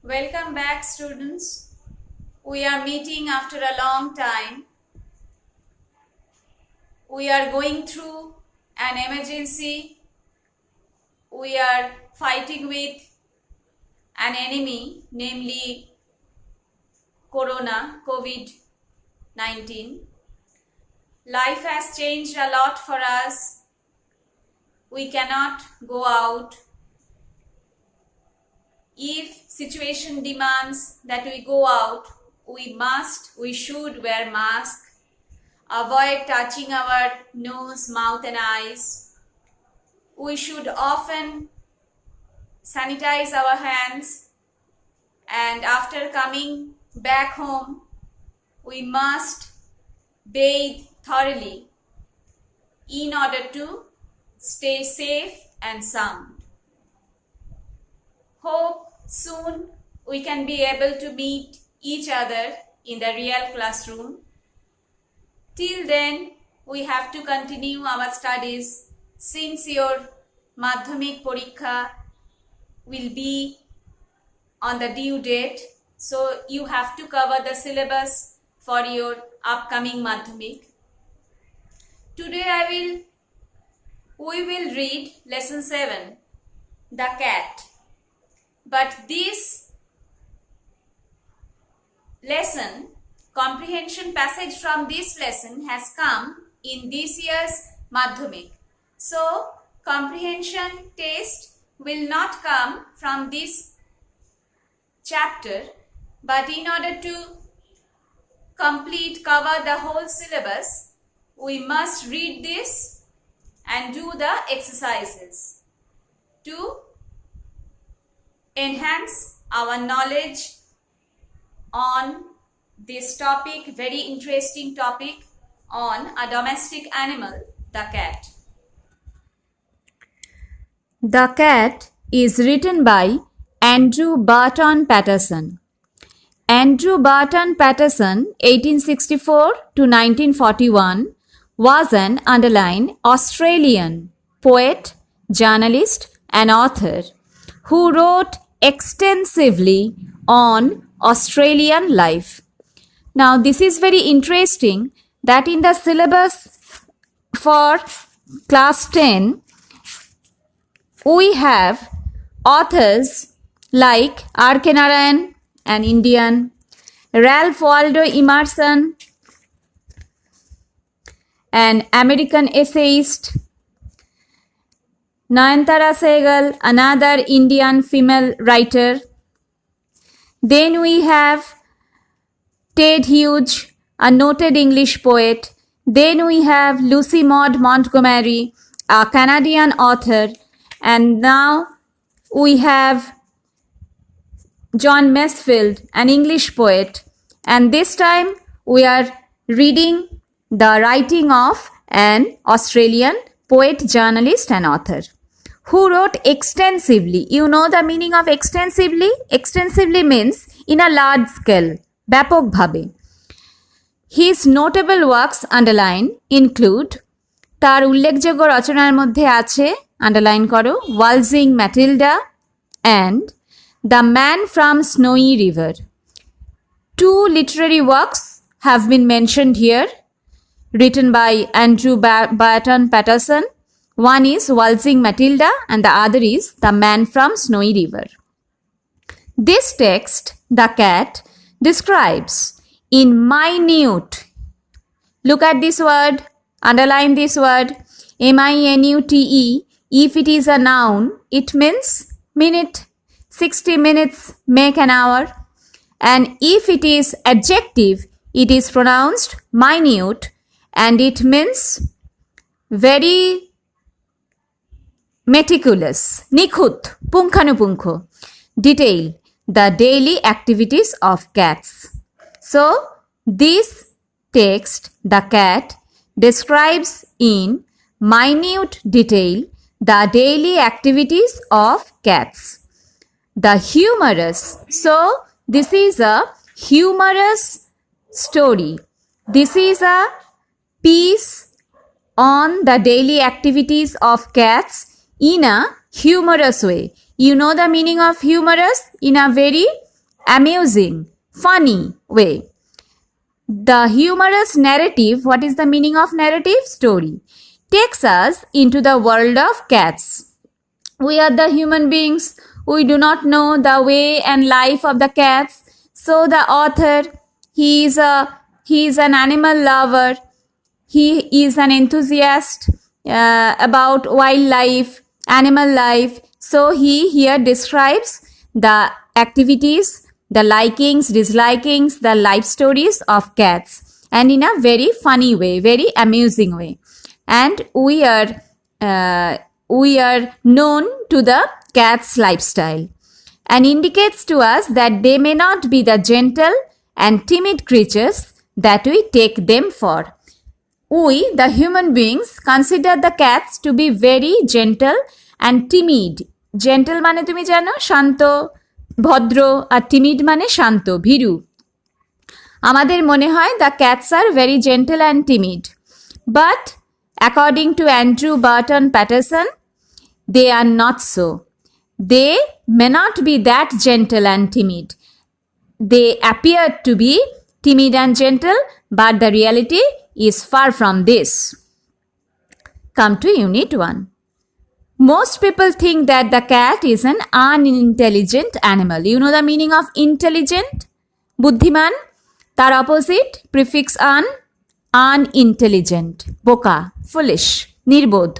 Welcome back, students. We are meeting after a long time. We are going through an emergency. We are fighting with an enemy, namely Corona, COVID-19. Life has changed a lot for us. We cannot go out. If situation demands that we go out, we should wear mask, avoid touching our nose, mouth and eyes. We should often sanitize our hands, and after coming back home, we must bathe thoroughly in order to stay safe and sound. Hope soon we can be able to meet each other in the real classroom. Till then, we have to continue our studies since your Madhyamik Porikha will be on the due date. So you have to cover the syllabus for your upcoming Madhyamik. Today we will read lesson 7, The Cat. But this lesson, comprehension passage from this lesson has come in this year's Madhyamik. So, comprehension test will not come from this chapter, but in order to cover the whole syllabus, we must read this and do the exercises to enhance our knowledge on this topic, very interesting topic on a domestic animal, the cat. The Cat is written by Andrew Barton Patterson. Andrew Barton Patterson, 1864 to 1941, was an underlined Australian poet, journalist and author who wrote extensively on Australian life. Now, this is very interesting that in the syllabus for class 10, we have authors like R.K. Narayan, an Indian, Ralph Waldo Emerson, an American essayist, Nayantara Sehgal, another Indian female writer. Then we have Ted Hughes, a noted English poet. Then we have Lucy Maud Montgomery, a Canadian author. And now we have John Masefield, an English poet. And this time we are reading the writing of an Australian poet, journalist and author who wrote extensively. You know the meaning of extensively? Extensively means in a large scale, ব্যাপক ভাবে. His notable works underline include, তার উল্লেখযোগ্য রচনার মধ্যে আছে, underline করো, Waltzing Matilda and The Man from Snowy River. Two literary works have been mentioned here, written by Andrew Barton Patterson. One is Waltzing Matilda and the other is The Man from Snowy River. This text, The Cat, describes in minute, look at this word, underline this word, minute, if it is a noun, it means minute, 60 minutes make an hour, and if it is adjective, it is pronounced minute and it means very meticulous, নিখুঁত, পুঙ্খানুপুঙ্খ, detail the daily activities of cats. So, this text, The Cat, describes in minute detail the daily activities of cats. The humorous. So, this is a humorous story. This is a piece on the daily activities of cats in a humorous way. You know the meaning of humorous? In a very amusing, funny way. The humorous narrative, what is the meaning of narrative? Story, takes us into the world of cats. We are the human beings. We do not know the way and life of the cats. So the author, he is an animal lover. He is an enthusiast about wildlife, animal life. So he here describes the activities, the likings, dislikings, the life stories of cats, and in a very funny way, very amusing way. And we are known to the cat's lifestyle, and indicates to us that they may not be the gentle and timid creatures that we take them for. We, the human beings, consider the cats to be very gentle and timid. Gentle মানে তুমি জানো শান্ত ভদ্র, আর timid মানে শান্ত ভীরু। আমাদের মনে হয় the cats are very gentle and timid, but according to Andrew Burton Patterson, they are not so. They may not be that gentle and timid. They appear to be timid and gentle, but the reality is far from this. Come to Unit 1. Most people think that the cat is an unintelligent animal. You know the meaning of intelligent? বুদ্ধিমান। তার opposite, prefix un, unintelligent, বোকা, foolish, নির্বোধ।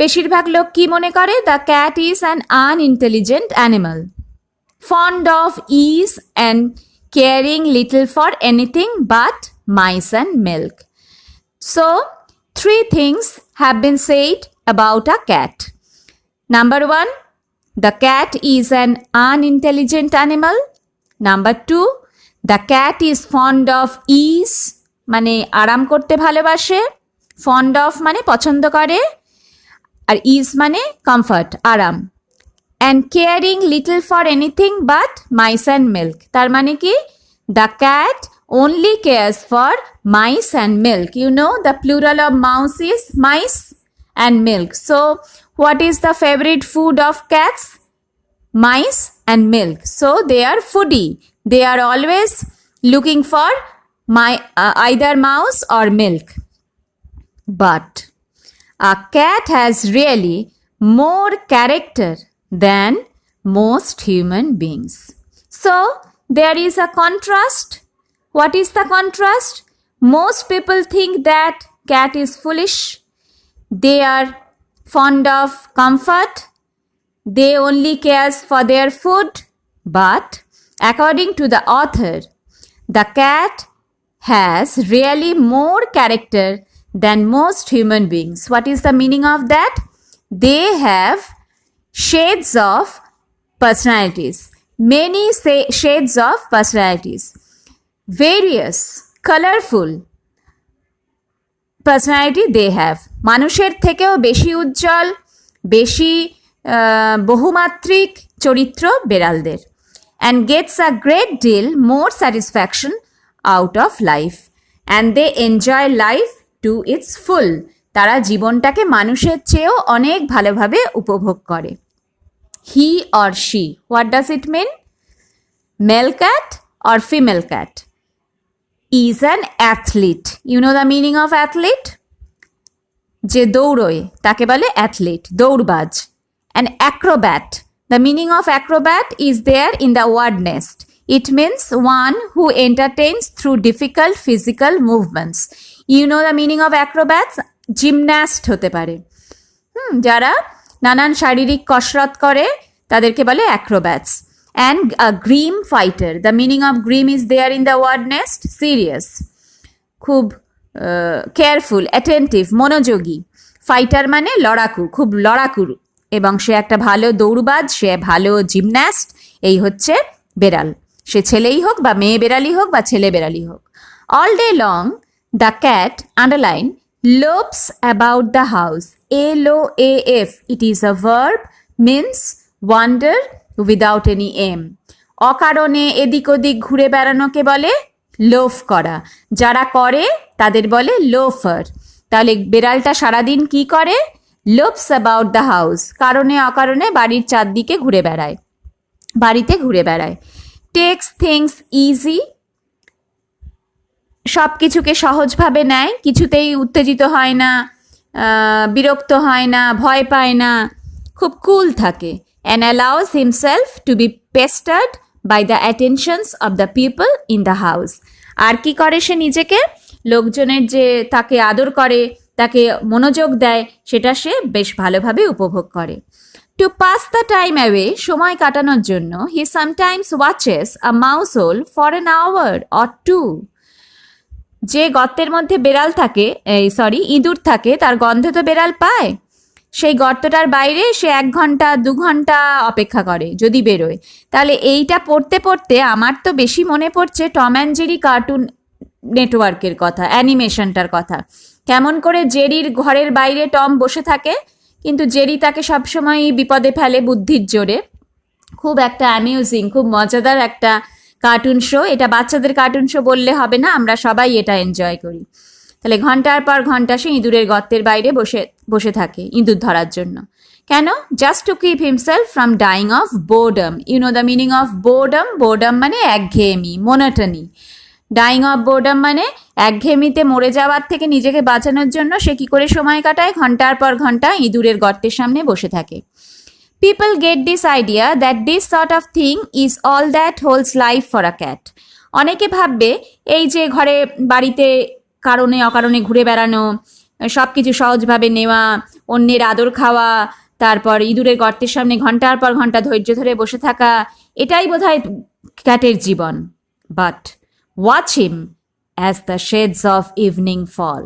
বেশিরভাগ লোক কি মনে করে? The cat is an unintelligent animal, fond of ease and caring little for anything but mice and milk. So, 3 things have been said about a cat. Number 1, the cat is an unintelligent animal. Number 2, the cat is fond of ease, মানে আরাম করতে ভালোবাসে। fond of মানে পছন্দ করে, আর ease মানে comfort, আরাম। and caring little for anything but mice and milk, তার মানে কি? the cat only cares for mice and milk. You know the plural of mouse is mice and milk. So what is the favorite food of cats? Mice and milk. So they are foodie. They are always looking for either mouse or milk. But a cat has really more character than most human beings. So there is a contrast. What is the contrast? Most people think that cat is foolish. They are fond of comfort. They only cares for their food. But according to the author, the cat has really more character than most human beings. What is the meaning of that? They have shades of personalities. Many shades of personalities. Various, colorful personality they have. মানুষের থেকেও বেশি উজ্জ্বল, বেশি বহুমাত্রিক চরিত্র বেড়ালদের। and gets a great deal more satisfaction out of life, and they enjoy life to its full. তারা জীবনটাকে মানুষের চেয়েও অনেক ভালোভাবে উপভোগ করে। he or she, what does it mean? Male cat or female cat is an athlete. You know the meaning of athlete? যে দৌড়য় তাকে বলে athlete, দৌড়বাজ। an acrobat, the meaning of acrobat is there in the word nest. It means one who entertains through difficult physical movements. You know the meaning of acrobats? Gymnast হতে পারে। যারা নানান শারীরিক কসরত করে তাদেরকে বলে acrobats. and a grim fighter, the meaning of grim is there in the word nest, serious, খুব কেয়ারফুল, অ্যাটেন্টিভ, মনোযোগী। ফাইটার মানে লড়াকু, খুব লড়াকু, এবং সে একটা ভালো দৌড়বাজ, সে ভালো জিমন্যাস্ট। এই হচ্ছে বেড়াল, সে ছেলেই হোক বা মেয়ে বেড়ালি হোক বা ছেলে বেড়ালি হোক। All day long the cat, underline, loops about the house. LOAF, it is a verb, means wander without any aim. অকারণে এদিক ওদিক ঘুরে বেড়ানোকে বলে লোফ করা। যারা করে তাদের বলে লোফার। তাহলে বেড়ালটা সারাদিন কি করে? লোপস অ্যাবাউট দ্য হাউস, কারণে অকারণে বাড়ির চারদিকে ঘুরে বেড়ায়। বাড়িতে ঘুরে বেড়ায়। টেক্স থিংস ইজি, সব কিছুকে সহজভাবে নেয়, কিছুতেই উত্তেজিত হয় না, বিরক্ত হয় না, ভয় পায় না, খুব কুল থাকে। And allows himself to be pestered by the attentions of the people in the house. আর কি করে সে নিজেকে? লোকজনের যে তাকে আদর করে, তাকে মনোযোগ দেয়, সেটা সে বেশ ভালোভাবে উপভোগ করে। To pass the time away, সময় কাটানোর জন্য, he sometimes watches a mouse hole for an hour or two. যে গর্তের মধ্যে বেড়াল থাকে, ইঁদুর থাকে, তার গন্ধে তো বেড়াল পায়, সেই গর্তটার বাইরে সে 1 ঘন্টা 2 ঘন্টা অপেক্ষা করে যদি বেরোয়। তাহলে এইটা পড়তে পড়তে আমার তো বেশি মনে পড়ছে টম অ্যান্ড জেরি কার্টুন নেটওয়ার্কের কথা, অ্যানিমেশনটার কথা। কেমন করে জেরির ঘরের বাইরে টম বসে থাকে, কিন্তু জেরি তাকে সবসময় বিপদে ফেলে বুদ্ধির জোরে। খুব একটা অ্যামিউজিং, খুব মজাদার একটা কার্টুন শো। এটা বাচ্চাদের কার্টুন শো বললে হবে না, আমরা সবাই এটা এনজয় করি। তাহলে ঘন্টার পর ঘন্টা সে ইঁদুরের গর্তের বাইরে বসে থাকে ইঁদুর ধরার জন্য। কেন? Just to keep himself from dying of boredom. You know the meaning of boredom? Boredom মানে একঘেয়েমি, মোনোটনি। ডাইং অফ বোর্ডম মানে একঘেয়েমিতে মরে যাওয়ার থেকে নিজেকে বাঁচানোর জন্য সে কি করে সময় কাটায়? ঘন্টার পর ঘন্টা ইঁদুরের গর্তের সামনে বসে থাকে। People get this idea that this sort of thing is all that holds life for a cat. অনেকে ভাববে এই যে ঘরে বাড়িতে কারণে অকারণে ঘুরে বেড়ানো, সব কিছু সহজভাবে নেওয়া, অন্যের আদর খাওয়া, তারপর ইঁদুরের গর্তের সামনে ঘন্টার পর ঘন্টা ধৈর্য ধরে বসে থাকা, এটাই বোধহয় ক্যাটের জীবন। But watch him as the shades of evening fall.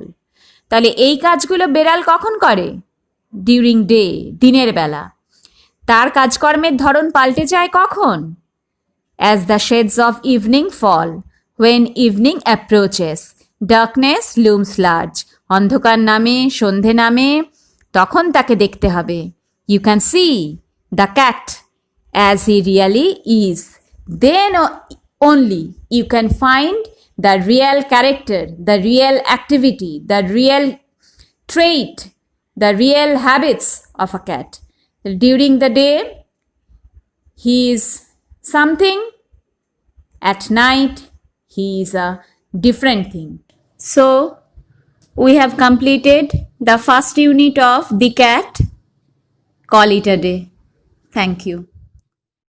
তাহলে এই কাজগুলো বেড়াল কখন করে? ডিউরিং ডে, দিনের বেলা। তার কাজকর্মের ধরন পাল্টে যায় কখন? As the shades of evening fall, when evening approaches, darkness looms large. অন্ধকার নামে, সন্ধে নামে, তখন তাকে দেখতে হবে। You can see the cat as he really is, then only you can find the real character, the real activity, the real trait, the real habits of a cat. During the day, he is something. At night, he is a different thing. So, we have completed the first unit of The Cat. Call it a day. Thank you.